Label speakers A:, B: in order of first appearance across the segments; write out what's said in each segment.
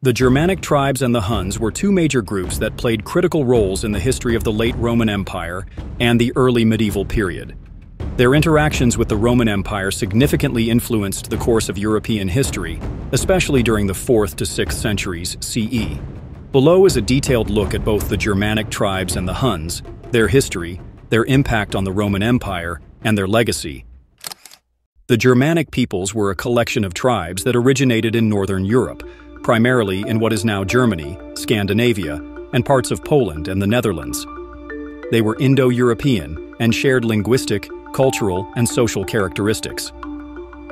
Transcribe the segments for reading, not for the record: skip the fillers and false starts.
A: The Germanic tribes and the Huns were two major groups that played critical roles in the history of the late Roman Empire and the early medieval period. Their interactions with the Roman Empire significantly influenced the course of European history, especially during the 4th to 6th centuries CE. Below is a detailed look at both the Germanic tribes and the Huns, their history, their impact on the Roman Empire, and their legacy. The Germanic peoples were a collection of tribes that originated in northern Europe, primarily in what is now Germany, Scandinavia, and parts of Poland and the Netherlands. They were Indo-European and shared linguistic, cultural, and social characteristics.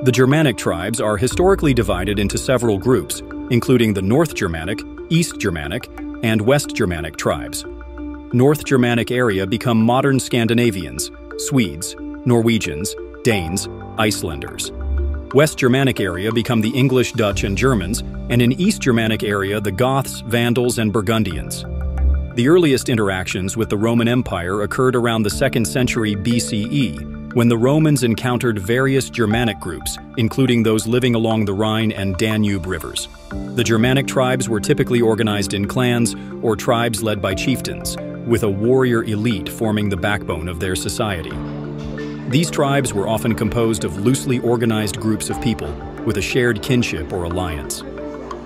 A: The Germanic tribes are historically divided into several groups, including the North Germanic, East Germanic, and West Germanic tribes. North Germanic area become modern Scandinavians, Swedes, Norwegians, Danes, Icelanders. West Germanic area become the English, Dutch, and Germans, and in East Germanic area the Goths, Vandals, and Burgundians. The earliest interactions with the Roman Empire occurred around the 2nd century BCE, when the Romans encountered various Germanic groups, including those living along the Rhine and Danube rivers. The Germanic tribes were typically organized in clans or tribes led by chieftains, with a warrior elite forming the backbone of their society. These tribes were often composed of loosely organized groups of people with a shared kinship or alliance.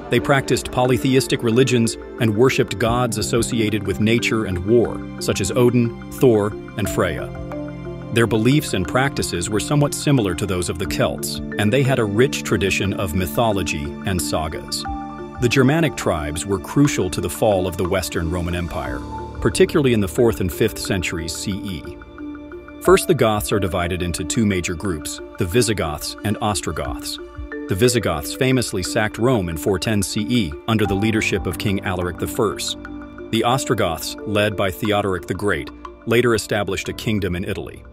A: They practiced polytheistic religions and worshipped gods associated with nature and war, such as Odin, Thor, and Freya. Their beliefs and practices were somewhat similar to those of the Celts, and they had a rich tradition of mythology and sagas. The Germanic tribes were crucial to the fall of the Western Roman Empire, particularly in the 4th and 5th centuries CE. First, the Goths are divided into two major groups, the Visigoths and Ostrogoths. The Visigoths famously sacked Rome in 410 CE under the leadership of King Alaric I. The Ostrogoths, led by Theodoric the Great, later established a kingdom in Italy.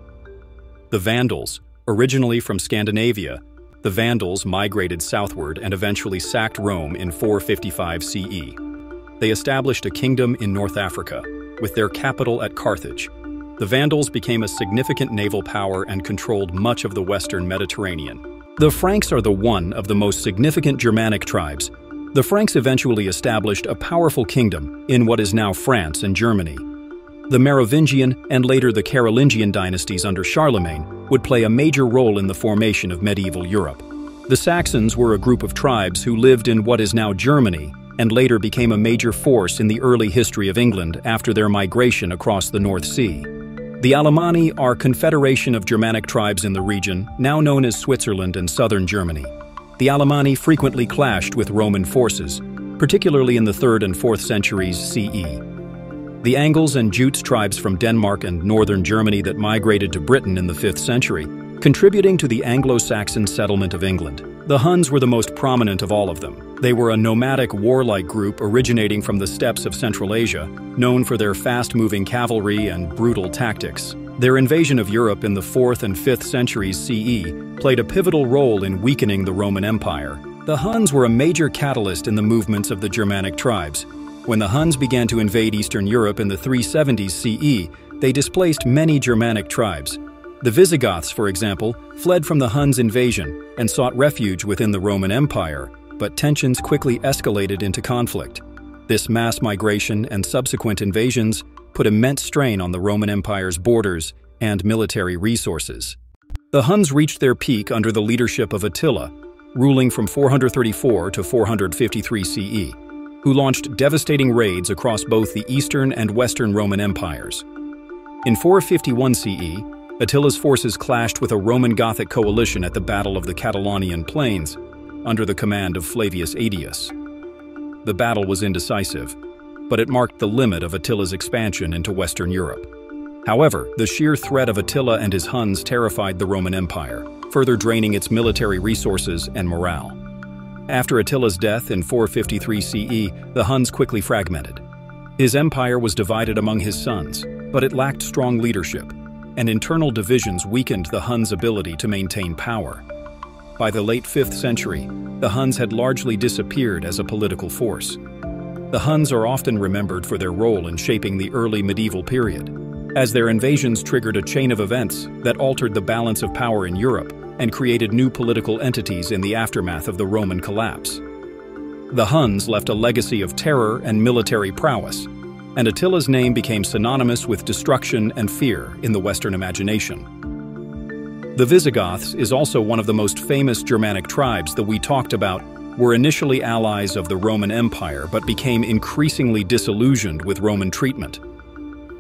A: The Vandals, originally from Scandinavia, the Vandals migrated southward and eventually sacked Rome in 455 CE. They established a kingdom in North Africa, with their capital at Carthage. The Vandals became a significant naval power and controlled much of the western Mediterranean. The Franks are one of the most significant Germanic tribes. The Franks eventually established a powerful kingdom in what is now France and Germany. The Merovingian and later the Carolingian dynasties under Charlemagne would play a major role in the formation of medieval Europe. The Saxons were a group of tribes who lived in what is now Germany and later became a major force in the early history of England after their migration across the North Sea. The Alemanni are a confederation of Germanic tribes in the region, now known as Switzerland and southern Germany. The Alemanni frequently clashed with Roman forces, particularly in the 3rd and 4th centuries CE. The Angles and Jutes tribes from Denmark and northern Germany that migrated to Britain in the 5th century, contributing to the Anglo-Saxon settlement of England. The Huns were the most prominent of all of them. They were a nomadic, warlike group originating from the steppes of Central Asia, known for their fast-moving cavalry and brutal tactics. Their invasion of Europe in the 4th and 5th centuries CE played a pivotal role in weakening the Roman Empire. The Huns were a major catalyst in the movements of the Germanic tribes. When the Huns began to invade Eastern Europe in the 370s CE, they displaced many Germanic tribes. The Visigoths, for example, fled from the Huns' invasion and sought refuge within the Roman Empire, but tensions quickly escalated into conflict. This mass migration and subsequent invasions put immense strain on the Roman Empire's borders and military resources. The Huns reached their peak under the leadership of Attila, ruling from 434 to 453 CE, who launched devastating raids across both the Eastern and Western Roman empires. In 451 CE, Attila's forces clashed with a Roman Gothic coalition at the Battle of the Catalaunian Plains, under the command of Flavius Aetius. The battle was indecisive, but it marked the limit of Attila's expansion into Western Europe. However, the sheer threat of Attila and his Huns terrified the Roman Empire, further draining its military resources and morale. After Attila's death in 453 CE, the Huns quickly fragmented. His empire was divided among his sons, but it lacked strong leadership, and internal divisions weakened the Huns' ability to maintain power. By the late 5th century, the Huns had largely disappeared as a political force. The Huns are often remembered for their role in shaping the early medieval period. as their invasions triggered a chain of events that altered the balance of power in Europe and created new political entities in the aftermath of the Roman collapse. The Huns left a legacy of terror and military prowess, and Attila's name became synonymous with destruction and fear in the Western imagination. The Visigoths is also one of the most famous Germanic tribes that we talked about, were initially allies of the Roman Empire but became increasingly disillusioned with Roman treatment.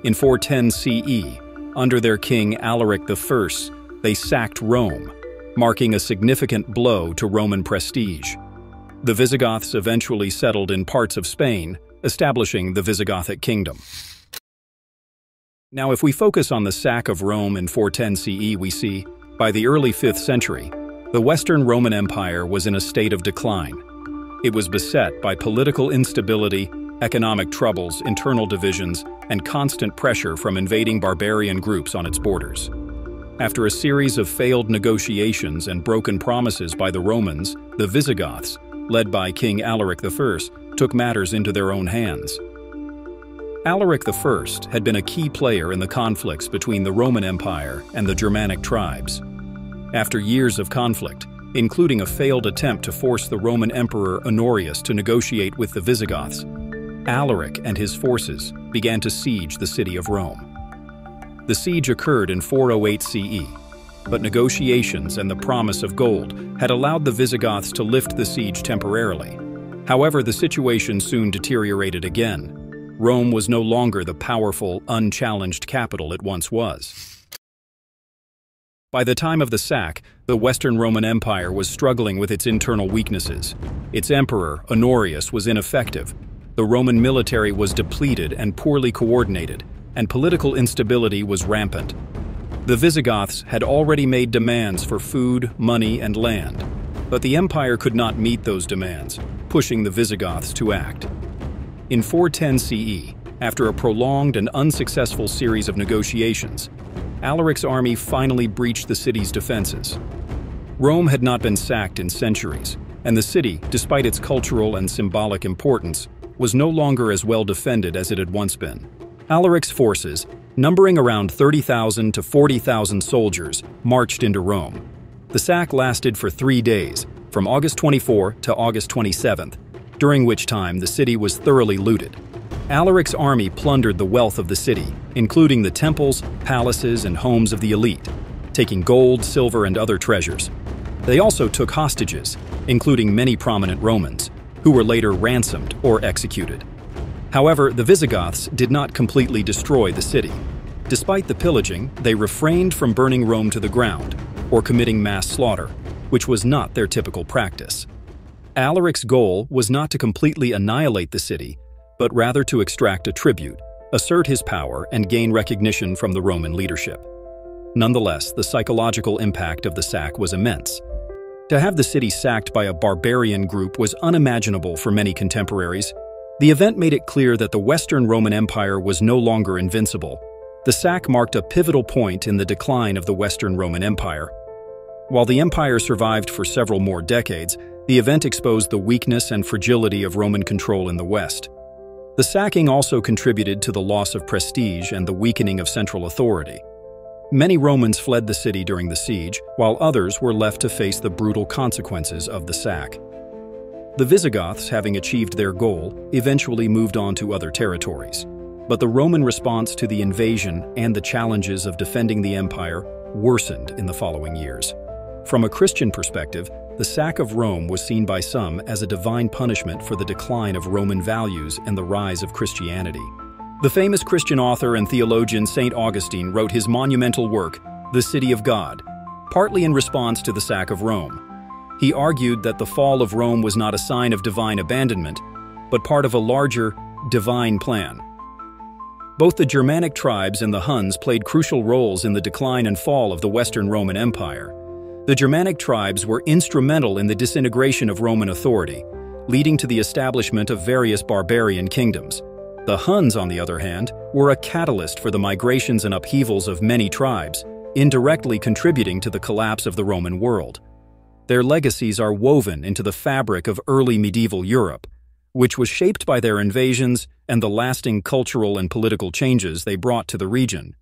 A: In 410 CE, under their king Alaric I, they sacked Rome, marking a significant blow to Roman prestige. The Visigoths eventually settled in parts of Spain, establishing the Visigothic kingdom. Now, if we focus on the sack of Rome in 410 CE, we see, by the early 5th century, the Western Roman Empire was in a state of decline. It was beset by political instability, economic troubles, internal divisions, and constant pressure from invading barbarian groups on its borders. After a series of failed negotiations and broken promises by the Romans, the Visigoths, led by King Alaric I, took matters into their own hands. Alaric I had been a key player in the conflicts between the Roman Empire and the Germanic tribes. After years of conflict, including a failed attempt to force the Roman Emperor Honorius to negotiate with the Visigoths, Alaric and his forces began to siege the city of Rome. The siege occurred in 408 CE, but negotiations and the promise of gold had allowed the Visigoths to lift the siege temporarily. However, the situation soon deteriorated again. Rome was no longer the powerful, unchallenged capital it once was. By the time of the sack, the Western Roman Empire was struggling with its internal weaknesses. Its emperor, Honorius, was ineffective. The Roman military was depleted and poorly coordinated, and political instability was rampant. The Visigoths had already made demands for food, money, and land, but the empire could not meet those demands, pushing the Visigoths to act. In 410 CE, after a prolonged and unsuccessful series of negotiations, Alaric's army finally breached the city's defenses. Rome had not been sacked in centuries, and the city, despite its cultural and symbolic importance, was no longer as well defended as it had once been. Alaric's forces, numbering around 30,000 to 40,000 soldiers, marched into Rome. The sack lasted for 3 days, from August 24 to August 27th, during which time the city was thoroughly looted. Alaric's army plundered the wealth of the city, including the temples, palaces, and homes of the elite, taking gold, silver, and other treasures. They also took hostages, including many prominent Romans, who were later ransomed or executed. However, the Visigoths did not completely destroy the city. Despite the pillaging, they refrained from burning Rome to the ground or committing mass slaughter, which was not their typical practice. Alaric's goal was not to completely annihilate the city, but rather to extract a tribute, assert his power, and gain recognition from the Roman leadership. Nonetheless, the psychological impact of the sack was immense. To have the city sacked by a barbarian group was unimaginable for many contemporaries. The event made it clear that the Western Roman Empire was no longer invincible. The sack marked a pivotal point in the decline of the Western Roman Empire. While the empire survived for several more decades, the event exposed the weakness and fragility of Roman control in the West. The sacking also contributed to the loss of prestige and the weakening of central authority. Many Romans fled the city during the siege, while others were left to face the brutal consequences of the sack. The Visigoths, having achieved their goal, eventually moved on to other territories. But the Roman response to the invasion and the challenges of defending the empire worsened in the following years. From a Christian perspective, the sack of Rome was seen by some as a divine punishment for the decline of Roman values and the rise of Christianity. The famous Christian author and theologian St. Augustine wrote his monumental work, The City of God, partly in response to the sack of Rome. He argued that the fall of Rome was not a sign of divine abandonment, but part of a larger, divine plan. Both the Germanic tribes and the Huns played crucial roles in the decline and fall of the Western Roman Empire. The Germanic tribes were instrumental in the disintegration of Roman authority, leading to the establishment of various barbarian kingdoms. The Huns, on the other hand, were a catalyst for the migrations and upheavals of many tribes, indirectly contributing to the collapse of the Roman world. Their legacies are woven into the fabric of early medieval Europe, which was shaped by their invasions and the lasting cultural and political changes they brought to the region.